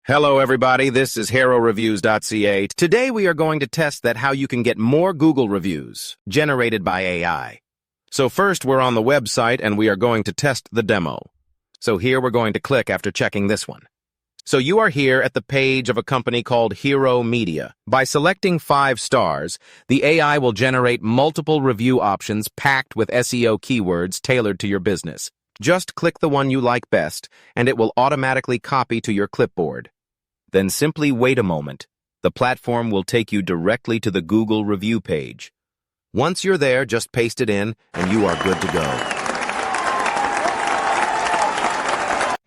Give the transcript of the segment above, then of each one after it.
Hello everybody, this is HeroReviews.ca. Today we are going to test that how you can get more Google reviews generated by AI. So first we're on the website and we are going to test the demo. So here we're going to click after checking this one. So you are here at the page of a company called Hero Media. By selecting 5 stars, the AI will generate multiple review options packed with SEO keywords tailored to your business. Just click the one you like best and it will automatically copy to your clipboard. Then simply wait a moment. The platform will take you directly to the Google review page. Once you're there, just paste it in and you are good to go.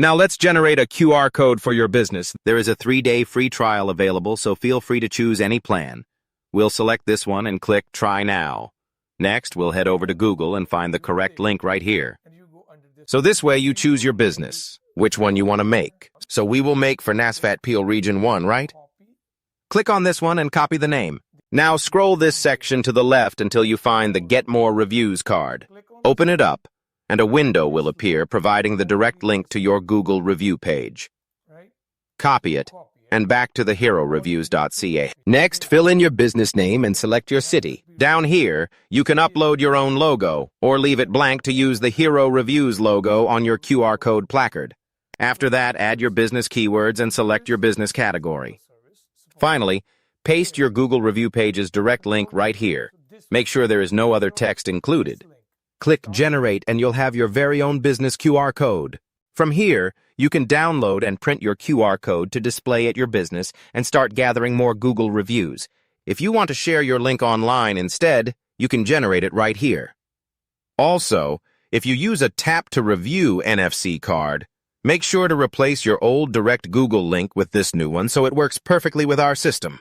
Now let's generate a QR code for your business. There is a 3-day free trial available, so feel free to choose any plan. We'll select this one and click Try Now. Next, we'll head over to Google and find the correct link right here. So this way you choose your business, which one you want to make. So we will make for Nasfat Peel Region 1, right? Click on this one and copy the name. Now scroll this section to the left until you find the Get More Reviews card. Open it up, and a window will appear providing the direct link to your Google review page. Copy it, and back to the HeroReviews.ca. Next, fill in your business name and select your city. Down here, you can upload your own logo, or leave it blank to use the Hero Reviews logo on your QR code placard. After that, add your business keywords and select your business category. Finally, paste your Google review page's direct link right here. Make sure there is no other text included. Click Generate and you'll have your very own business QR code. From here, you can download and print your QR code to display at your business and start gathering more Google reviews. If you want to share your link online instead, you can generate it right here. Also, if you use a Tap to Review NFC card, make sure to replace your old direct Google link with this new one so it works perfectly with our system.